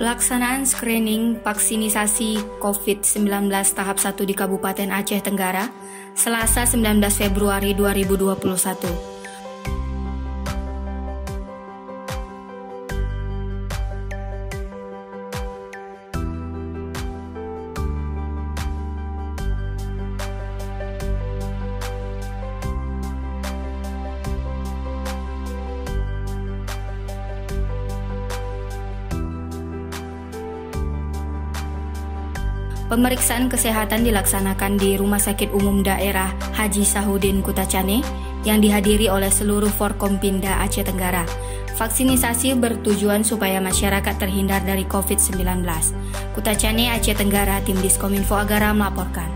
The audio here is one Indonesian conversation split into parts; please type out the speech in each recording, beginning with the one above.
Pelaksanaan screening vaksinisasi COVID-19 tahap 1 di Kabupaten Aceh Tenggara, Selasa 19 Februari 2021. Pemeriksaan kesehatan dilaksanakan di Rumah Sakit Umum Daerah Haji Sahudin Kutacane yang dihadiri oleh seluruh Forkompimda Aceh Tenggara. Vaksinisasi bertujuan supaya masyarakat terhindar dari COVID-19. Kutacane, Aceh Tenggara, Tim Diskominfo Agara melaporkan.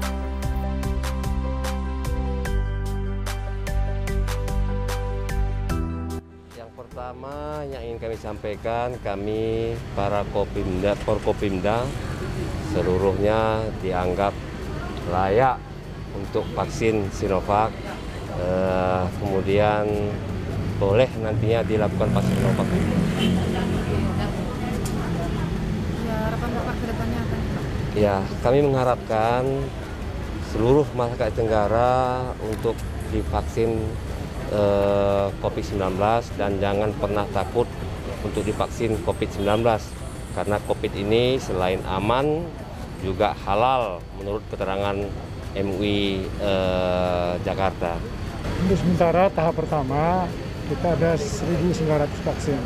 Yang pertama yang ingin kami sampaikan, kami para Forkopimda seluruhnya dianggap layak untuk vaksin Sinovac. Kemudian boleh nantinya dilakukan vaksin Sinovac. Harapan Bapak ke depannya apa? Ya, kami mengharapkan seluruh masyarakat Tenggara untuk divaksin COVID-19 dan jangan pernah takut untuk divaksin COVID-19 karena COVID ini selain aman juga halal menurut keterangan MUI Jakarta. Untuk sementara tahap pertama kita ada 1.900 vaksin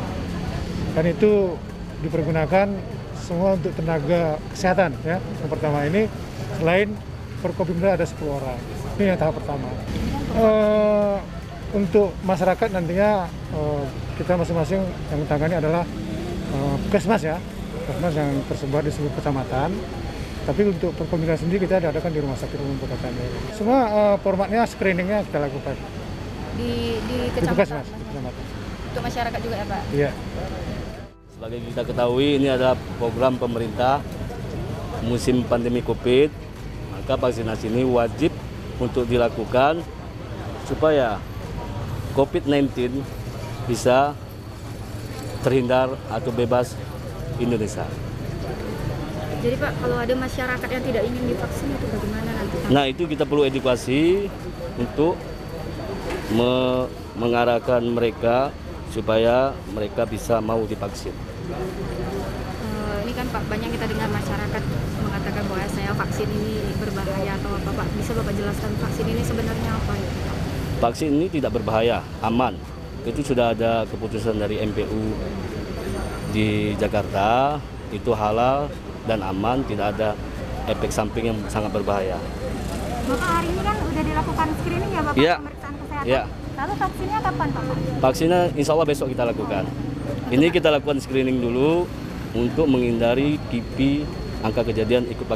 dan itu dipergunakan semua untuk tenaga kesehatan ya. Yang pertama ini selain Forkopimda ada 10 orang. Ini yang tahap pertama. Untuk masyarakat nantinya kita masing-masing yang tangani adalah puskesmas ya, puskesmas yang tersebar di seluruh kecamatan. Tapi untuk Forkopimda sendiri kita adakan di Rumah Sakit Umum Kutacane. Semua formatnya screeningnya kita lakukan Di puskesmas, kecamatan. di kecamatan. Untuk masyarakat juga ya Pak? Iya. Sebagai kita ketahui ini adalah program pemerintah musim pandemi COVID, maka vaksinasi ini wajib untuk dilakukan supaya COVID-19 bisa terhindar atau bebas Indonesia. Jadi Pak, kalau ada masyarakat yang tidak ingin divaksin itu bagaimana nanti? Nah itu kita perlu edukasi untuk mengarahkan mereka supaya mereka bisa mau divaksin. Ini kan Pak, banyak kita dengar masyarakat mengatakan bahwa saya vaksin ini berbahaya atau apa Pak? Bisa Bapak jelaskan vaksin ini sebenarnya apa ya? Vaksin ini tidak berbahaya, aman. Itu sudah ada keputusan dari MPU di Jakarta, itu halal dan aman, tidak ada efek samping yang sangat berbahaya. Bapak hari ini kan udah dilakukan screening ya Bapak, Ya. pemeriksaan kesehatan? Ya. Lalu vaksinnya kapan Pak? Vaksinnya insya Allah besok kita lakukan. Ini kita lakukan screening dulu untuk menghindari KIPI angka kejadian ikut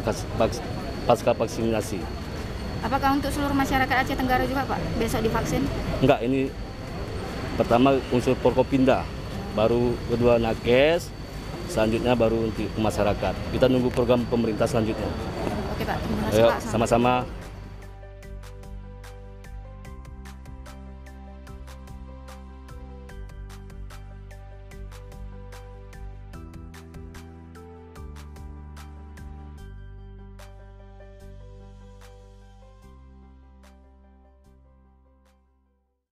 pasca vaksinasi. Apakah untuk seluruh masyarakat Aceh Tenggara juga Pak besok divaksin? Enggak, ini pertama unsur Forkopimda, baru kedua nakes, selanjutnya baru untuk masyarakat. Kita nunggu program pemerintah selanjutnya. Oke Pak, terima kasih Ayo, Pak. sama-sama.